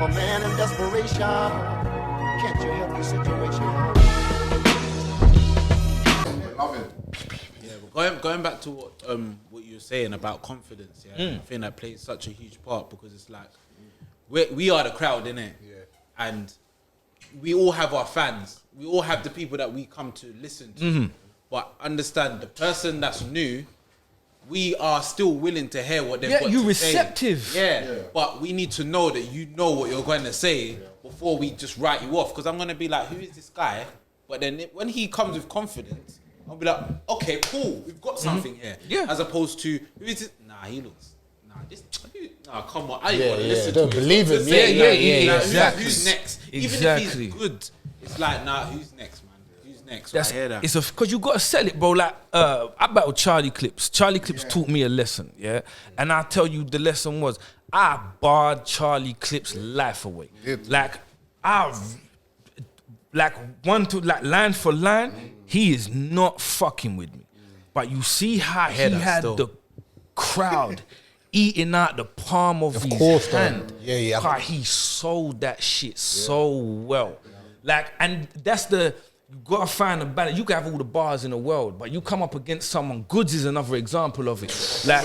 A man in desperation, can't you help the situation? Love it. Yeah, going back to what you were saying about confidence, I think that plays such a huge part because it's like we are the crowd, innit? Yeah. And we all have our fans. We all have the people that we come to listen to. But understand, the person that's new, we are still willing to hear what they've got to say. Yeah, you're receptive. Yeah, but we need to know that you know what you're going to say before we just write you off. Because I'm going to be like, who is this guy? But then when he comes with confidence, I'll be like, okay, cool, we've got something here. Yeah. As opposed to, who is this? Nah, he looks, come on. I want to listen don't to it. believe him. Yeah, exactly. Who's next? Exactly. Even if he's good, it's like, nah, who's next, man? Next, I hear that. It's because you gotta sell it, bro. Like I battled Charlie Clips. Charlie Clips taught me a lesson, and I tell you, the lesson was I barred Charlie Clips' life away. Like line for line, he is not fucking with me. But you see how he had the crowd eating out the palm of his hand. Yeah. He sold that shit so well. Like, and that's you gotta find a balance. You can have all the bars in the world, but you come up against someone. Goods is another example of it. Like,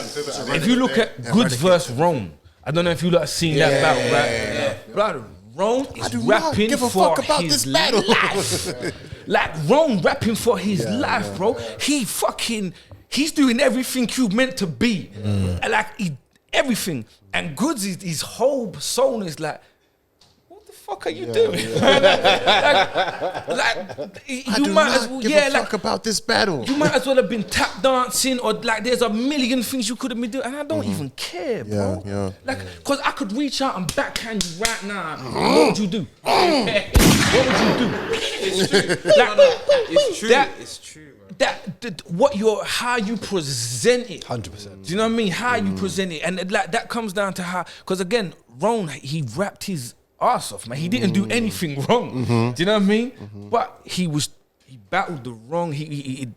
if you look at Goods versus Rome, I don't know if you lot have seen that battle, right? Yeah. Brother, Rome is rapping for his life. Like, Rome rapping for his life, bro. He's doing everything you meant to be. Like, everything. And Goods, his whole persona is like, fuck are you doing? You might as well give a fuck about this battle. You might as well have been tap dancing or like there's a million things you could have been doing, and I don't even care, bro. Cause I could reach out and backhand you right now. What would you do? What would you do? It's true. It's true. It's true. How you present it. 100%. Do you know what I mean? How you present it, and like that comes down to how. Cause again, Ron, he rapped his arse off, man. He didn't do anything wrong. Do you know what I mean? But he battled the wrong. The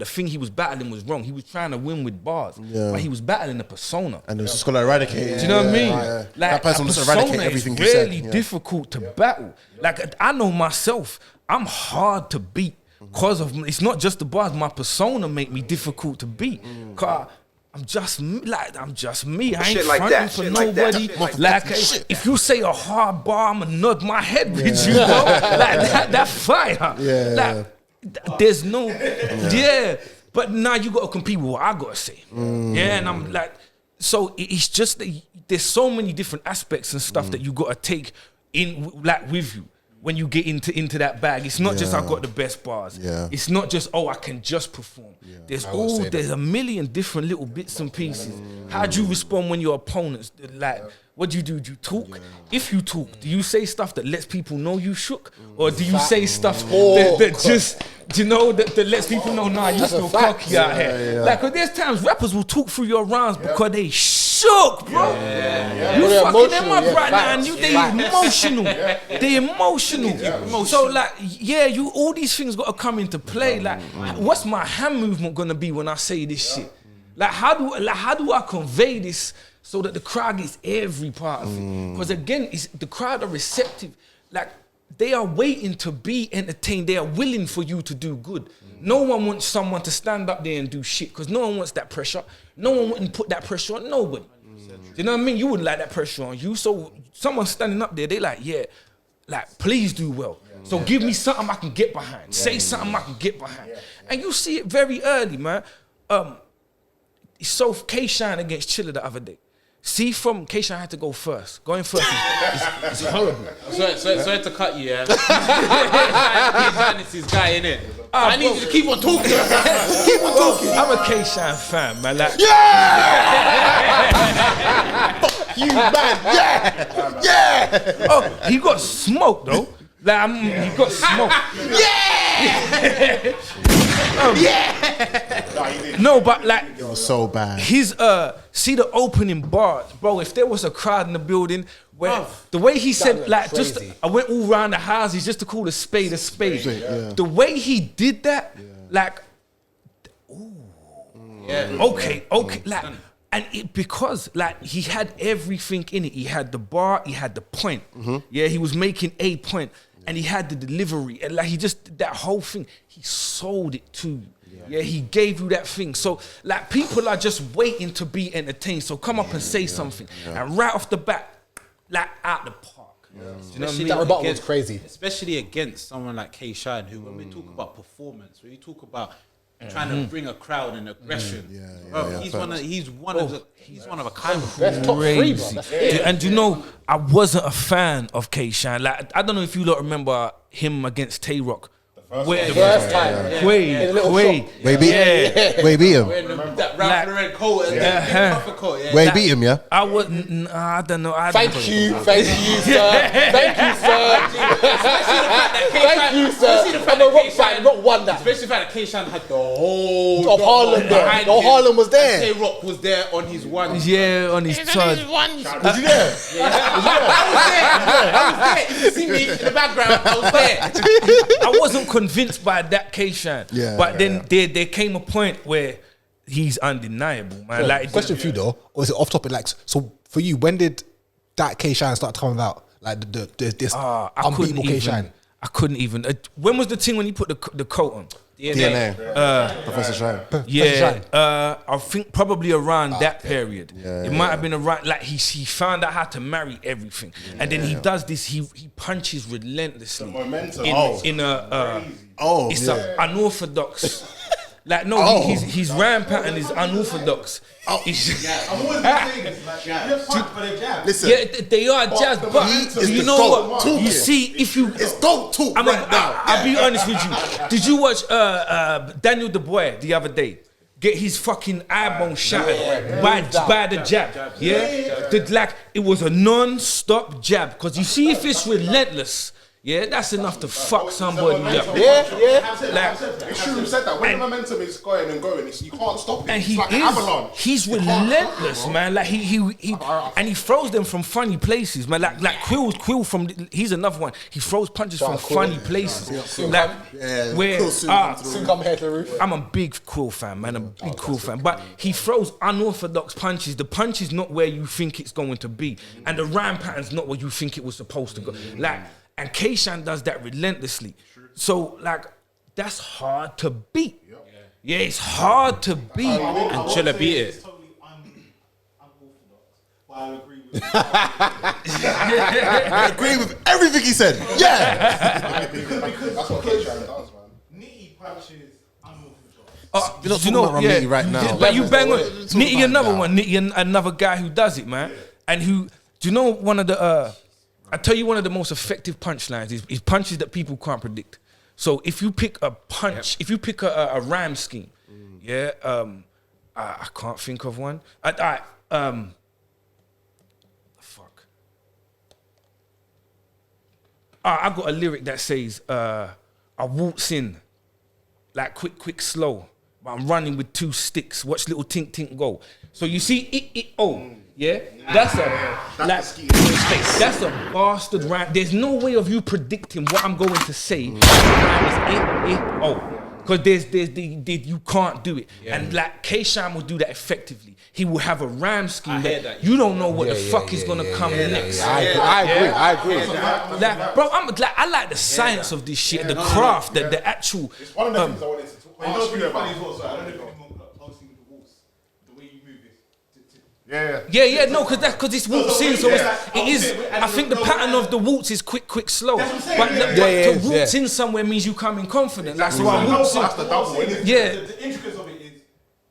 thing he was battling was wrong. He was trying to win with bars, but he was battling a persona. And it was just gonna eradicate. Do you know what I mean? Like That person will just eradicate everything you is said. really difficult to battle. Like I know myself, I'm hard to beat because of. It's not just the bars. My persona make me difficult to beat. Cause I'm just me. I ain't fronting for nobody. If you say a hard bar, I'ma nod my head with you, bro. Like that fire. There's no. But now you gotta compete with what I gotta say. And I'm like, so it's just that there's so many different aspects and stuff that you gotta take in, like, with you. When you get into that bag, it's not just I got the best bars. It's not just I can just perform. There's a million different little bits and pieces. How do you respond when your opponents like? What do you do? Do you talk? If you talk, do you say stuff that lets people know you shook, or do you say stuff that just that lets people know you still cocky out here? Like, 'cause there's times rappers will talk through your rhymes because they shook, bro. You fucking them up right now, and they emotional. They emotional. So like, all these things got to come into play. Like, what's my hand movement gonna be when I say this shit? Like, how do I convey this so that the crowd gets every part of it? Because again, the crowd are receptive. Like, they are waiting to be entertained. They are willing for you to do good. No one wants someone to stand up there and do shit, because no one wants that pressure. No one wouldn't put that pressure on nobody. You know what I mean? You wouldn't like that pressure on you. So someone standing up there, they like, please do well. So give me something I can get behind. Say something I can get behind. And you see it very early, man. So K-Shine against Chiller the other day. See, from K-Shine had to go first. Going first is horrible. Sorry to cut you, K-Shine is his guy, innit? I need you to keep on talking. Keep on talking. I'm a K-Shine fan, man. Like, Fuck you, man. Yeah. Oh, he got smoked though. Like, he got smoked. No, but like, it was so bad. His see the opening bars, bro. If there was a crowd in the building, where the way he said, like, crazy. Just I went all around the houses just to call a spade a spade. The way he did that, like, okay, like, And because like he had everything in it. He had the bar, he had the point. Yeah, he was making a point, and he had the delivery, and like he just that whole thing. He sold it to you. Yeah, he gave you that thing. So like people are just waiting to be entertained. So come up and say something, and right off the bat, like out the park. Do you know what I mean? That rebuttal was crazy. Especially against someone like K-Shine, who when we talk about performance, when we talk about trying to bring a crowd and aggression, he's one of a kind. That's top three, bro. That's it. And you know, I wasn't a fan of K-Shine. Like I don't know if you lot remember him against Tay Rock. The first time. Quay Way beat him. That Ralph Lauren coat and that puffer coat. Yeah. Way beat him, yeah. I wouldn't. I don't know. Thank you, sir. Thank you, sir. Thank you, sir. I'm a rock fan, not one that. Especially the fact that K-Shine had the whole Of Harlem there. The Harlem was there. Tay Rock was there on his one. Yeah, on his turd. Was he there? I was there. You can see me in the background. I was there. I wasn't convinced by that K-Shine. But then there came a point where he's undeniable, man. Like, Question for you though, or is it off topic? Like, so for you, when did that K-Shine start coming out? Like this unbeatable K-Shine. I couldn't even. When was the thing when he put the coat on? DNA. Professor Shine. Yeah, I think probably around that period. It might have been around, like he found out how to marry everything, and then he does this. He punches relentlessly. Momentum. It's an unorthodox. Like no, his ram pattern is unorthodox. I'm always saying this, like, you're fucked for the jab. Listen. Yeah, they are jazz, but you know what? talking. You see, if you Don't talk right now. I'll be honest with you. Did you watch Daniel Du Bois the other day? Get his fucking eye bone shattered by the jab. Yeah? Like, it was a non-stop jab. Because you see, if it's relentless, yeah, that's enough to fuck somebody up. It's true, you said that. When the momentum is going and going, you can't stop it. And It's like an avalanche. he's relentless, man. Like he throws them from funny places, man. Like Quill from, he's another one. He throws punches from funny places. Like where Soon come here to the roof. I'm a big Quill fan, man. I'm a big Quill fan. But he throws unorthodox punches. The punch is not where you think it's going to be, and the ram pattern's not where you think it was supposed to go. Like. And K-Shine does that relentlessly. So, like, that's hard to beat. Yeah, it's hard to beat. And Chilla beat it. It's totally unorthodox. But I agree with I agree with everything he said. Yeah. because That's what K-Shine does, man. Nitty punches unorthodox. You're not talking about Nitty right now. But you bang on Nitty, another one. Nitty, another guy who does it, man. And who, do you know one of the, I tell you one of the most effective punchlines is punches that people can't predict. So if you pick a punch, if you pick a rhyme scheme, I can't think of one. I got a lyric that says, I waltz in, like quick, slow, but I'm running with 2 sticks. Watch little tink go. So you see yeah, that's a bastard rhyme. There's no way of you predicting what I'm going to say. Because you can't do it. And like K-Shine will do that effectively. He will have a rhyme scheme that you don't know what the fuck is gonna come next. I agree. Like, bro, I like the science of this shit, the craft, the actual. It's one of the things I wanted to talk about. You know what's really funny as well? So I don't know if anyone closely with the waltz. The way you move it. No, because it's waltz in, so it is. I think the pattern of the waltz is quick, slow. But to waltz in somewhere means you come in confident. Like, so I waltz in. That's the double. The intricacies of it is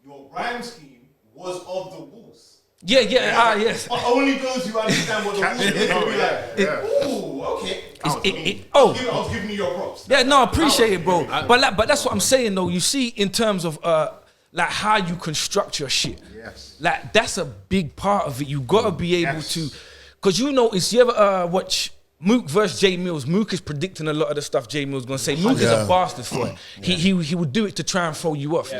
your rhyme scheme was of the waltz. Yes. But only those who understand what the waltz is will be like, ooh, okay. I was giving you your props. Yeah, no, I appreciate it, bro. But that's what I'm saying, though. You see, in terms of like how you construct your shit. Yes. Like that's a big part of it. You gotta be able to, because you notice. You ever watch Mook versus Jay Mills? Mook is predicting a lot of the stuff Jay Mills gonna say. Mook is a bastard for it. He would do it to try and throw you off.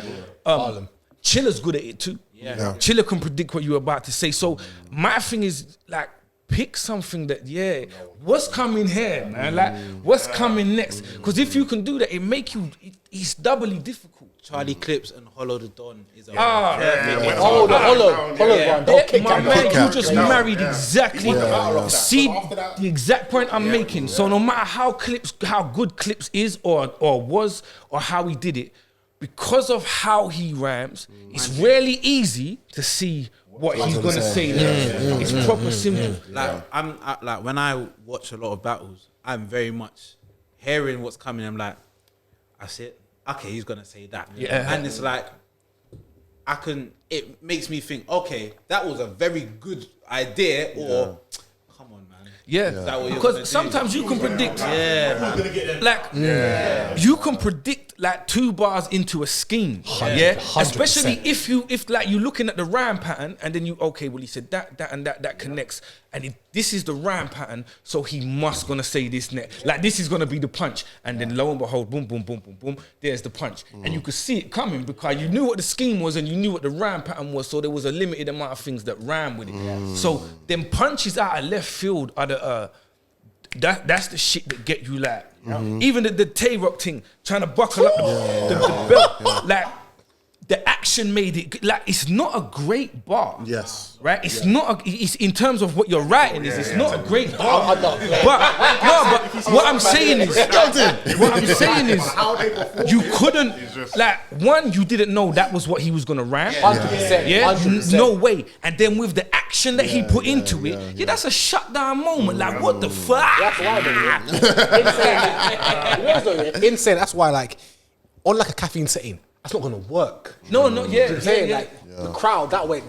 Chilla's good at it too. Chilla can predict what you're about to say. So my thing is like pick something that, what's coming here, man? Like, what's coming next? Because if you can do that, it's doubly difficult. Charlie Clips and Hollow the Don is a the Hollow Yeah. one. My man, you just married exactly. See the exact point I'm making. So no matter how good Clips is or was or how he did it, because of how he rhymes, it's really easy to see what he's gonna say there. It's proper simple. Like when I watch a lot of battles, I'm very much hearing what's coming. I'm like, that's it. Okay, he's gonna say that. Yeah. And it's like, it makes me think, okay, that was a very good idea, or come on, man. Yeah, Is that what you're gonna because do? sometimes you can predict. Yeah, You can predict like 2 bars into a scheme. 100%. Especially if like you're looking at the rhyme pattern and then he said that and that connects, and this is the rhyme pattern, so he must gonna say this next. Like this is gonna be the punch, and then lo and behold, boom, boom, boom, boom, boom, there's the punch, and you could see it coming because you knew what the scheme was and you knew what the rhyme pattern was. So there was a limited amount of things that rhyme with it. So them punches out of left field are the that's the shit that get you like. Even the Tay-Rock thing, trying to buckle up the belt, like the action made it like it's not a great bar. Yes. Right? It's not it's in terms of what you're writing it's not a great bar. But what I'm saying is you couldn't like one, you didn't know that was what he was gonna rhyme. 100%. Yeah, 100%. no way. And then with the action that he put into it, that's a shutdown moment. Like what the fuck? That's why, Insane. That's why, like, on like a caffeine setting, that's not gonna work. No, I'm saying, like, the crowd that went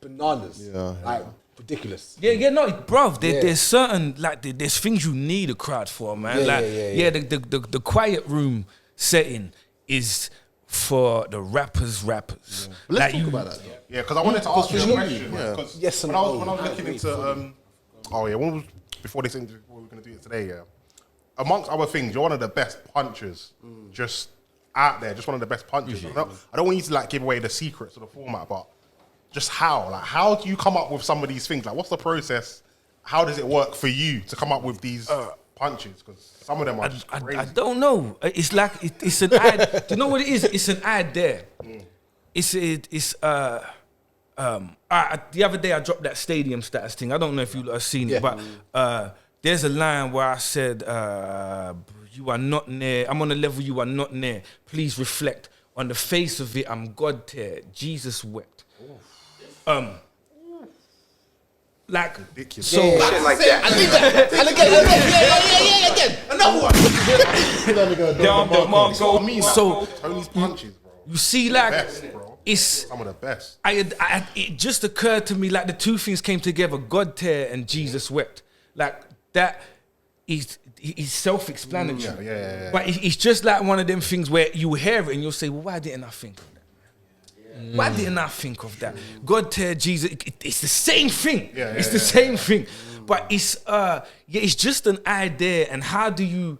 bananas. Like, ridiculous. No, bruv, there's certain, like, there's things you need a crowd for, man. The quiet room setting is for the rappers. Let's talk about that. Yeah, because I wanted to ask you a question. Because Yes and when I no. was looking into, before they said we were going to do it today, amongst other things, you're one of the best punchers just out there, just one of the best punchers. I don't want you to like give away the secrets of the format, but just how do you come up with some of these things? Like, what's the process? How does it work for you to come up with these punches? Because some of them are just crazy. I don't know. It's like it's an ad. Do you know what it is? It's an ad there. The other day I dropped that stadium status thing. I don't know if you have seen it, but there's a line where I said, "You are not near. I'm on a level you are not near. Please reflect. On the face of it, I'm God tier. Jesus wept." Like Ridiculous. so. Shit like that. I need that. And again. Another one. Marco. I mean, So Tony's punches, bro. you see, like Best, bro. it's. Some of the best. It just occurred to me like the two things came together: God tier and Jesus wept. Like that is self-explanatory. Yeah. But it's just like one of them things where you hear it and you'll say, "Well, why didn't I think of that? Why didn't I think of that?" God tier, Jesus, it's the same thing. It's the same thing. But it's just an idea, and how do you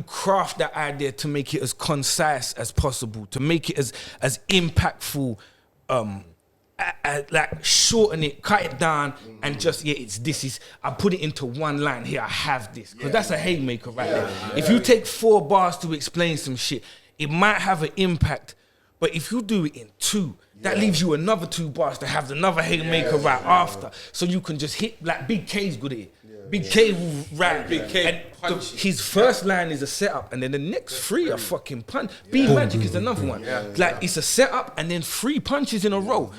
craft that idea to make it as concise as possible, to make it as impactful, like shorten it, cut it down, and just I put it into one line here. I have this because that's a haymaker right there. If you take 4 bars to explain some shit, it might have an impact. But if you do it in 2, that leaves you another 2 bars to have another haymaker right after, so you can just hit like Big K's good at it. Big K will rap. Big K And punches. his first line is a setup, and then the next 3 are fucking punch. B Magic is another one. Like it's a setup and then 3 punches in a row.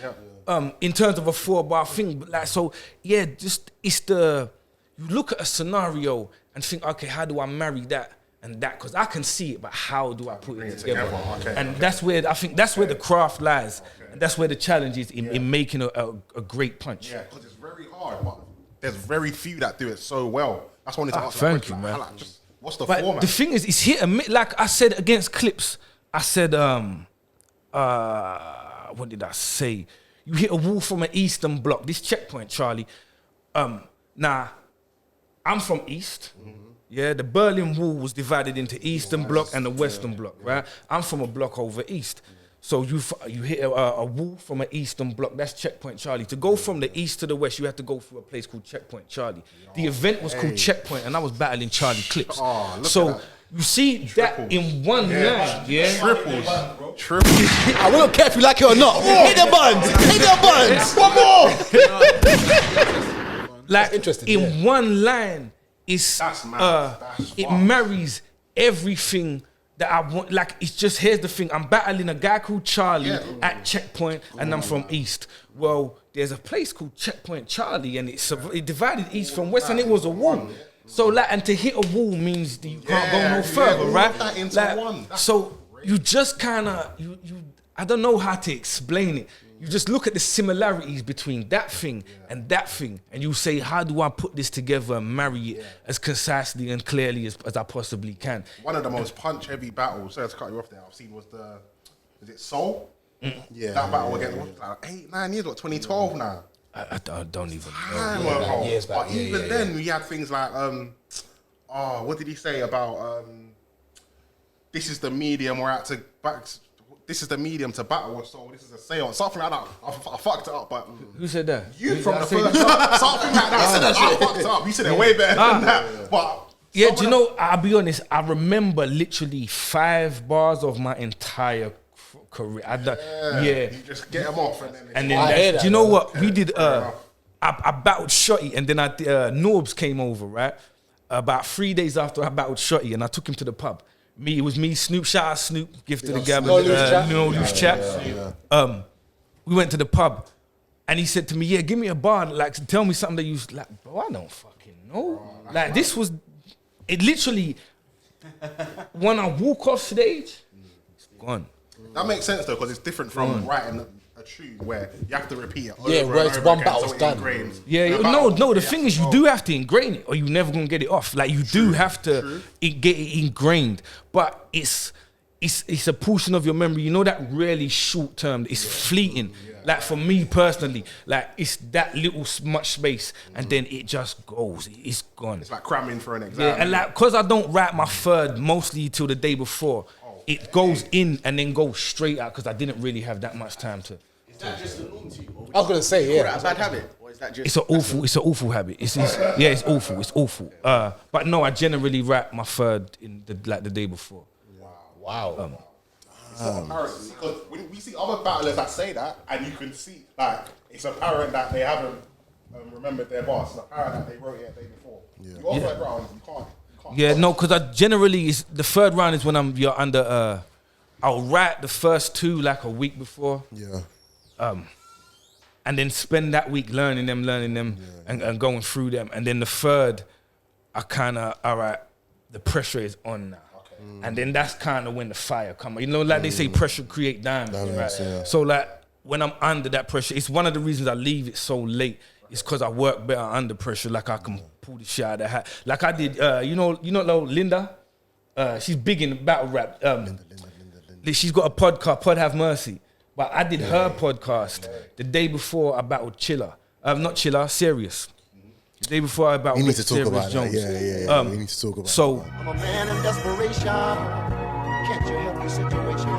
In terms of a 4-bar thing, but like so, just you look at a scenario and think, okay, how do I marry that and that? Because I can see it, but how do I put it together? And that's where I think that's where the craft lies, and that's where the challenge is in making a great punch. Yeah, because it's very hard, but there's very few that do it so well. That's why I wanted to ask thank that you, question. man. Like, just, what's the But format? the thing is, it's hit and miss. Like I said against Clips, I said, what did I say? You hit a wall from an eastern block. This checkpoint, Charlie. Now, I'm from East. Yeah, the Berlin Wall was divided into Eastern Bloc and the Western Bloc, right? I'm from a block over East. So you hit a wall from an eastern block. That's Checkpoint Charlie. To go from the east to the west, you have to go through a place called Checkpoint Charlie. The event was called Checkpoint, and I was battling Charlie Clips. So you see that in one line, Triples. I won't care if you like it or not. Hit the buttons. Hit the buttons. One more. Like interesting, in one line, it's That's mad. it marries everything that I want. Like, it's just, here's the thing, I'm battling a guy called Charlie at Checkpoint, and I'm from East. Well, there's a place called Checkpoint Charlie, and it divided East from West, and it was a wall. So like, and to hit a wall means that you can't go no further, right? Like, so you just kind of, I don't know how to explain it. You just look at the similarities between that thing and that thing, and you say, how do I put this together and marry it as concisely and clearly as I possibly can? One of the most punch-heavy battles, sorry to cut you off there, I've seen was is it Soul? Yeah. That battle against, like 8-9 years, what, 2012 now? I don't even know. Years back. But even then, we had things like, what did he say about, this is the medium we're at to back. This is the medium to battle with, so this is a seance. Something like that. I fucked it up, but... Who said that? You from the first... Something like that. I fucked it up. You said it way better than that. But... Yeah, do you know, I'll be honest, I remember literally 5 bars of my entire career. You just get them off and then do you know what? We did, I battled Shotty, and then Norbs came over, right? About 3 days after I battled Shotty, and I took him to the pub. It was me, Snoop, shout out Snoop, gift to the gab, no loose chat. We went to the pub, and he said to me, give me a bar, like, tell me something that you, like, bro, I don't fucking know. Like, this was, it literally, when I walk off stage, it's gone. That makes sense, though, because it's different from writing a tune where you have to repeat it over where it's and one over battle's again, done. No, the thing is, you do have to ingrain it, or you're never gonna get it off. Like, you do have to get it ingrained, but it's a portion of your memory. You know, that really short term, it's fleeting. Like, for me personally, like, it's that little much space, and then it just goes. It's gone. It's like cramming for an exam. Yeah, and like, because I don't write my third mostly till the day before, it goes in and then goes straight out, because I didn't really have that much time to. Is that just a norm to you? I was gonna say, Is that a bad habit? Or is that just... It's an awful habit. It's awful. But no, I generally write my third in the day before. wow. It's not apparent, because when we see other battlers that say that, and you can see, like, it's apparent that they haven't remembered their bars. It's apparent that they wrote it the day before. You offer a round, you can't. Yeah, no, because I generally, the third round is when you're under, I'll write the first 2 like a week before. And then spend that week learning them, and going through them. And then the third, I kind of, all right, the pressure is on now. And then that's kind of when the fire comes. You know, like they say, pressure create diamonds, right? So like, when I'm under that pressure, it's one of the reasons I leave it so late. It's because I work better under pressure. Like, I can pull the shit out of the hat. Like I did, you know, Linda? She's big in battle rap. Linda. She's got a podcast, Pod Have Mercy. But I did her podcast the day before I battled Serious. The day before I battled Serious Jones. We need to talk about I'm a man in desperation. Can't you help the situation?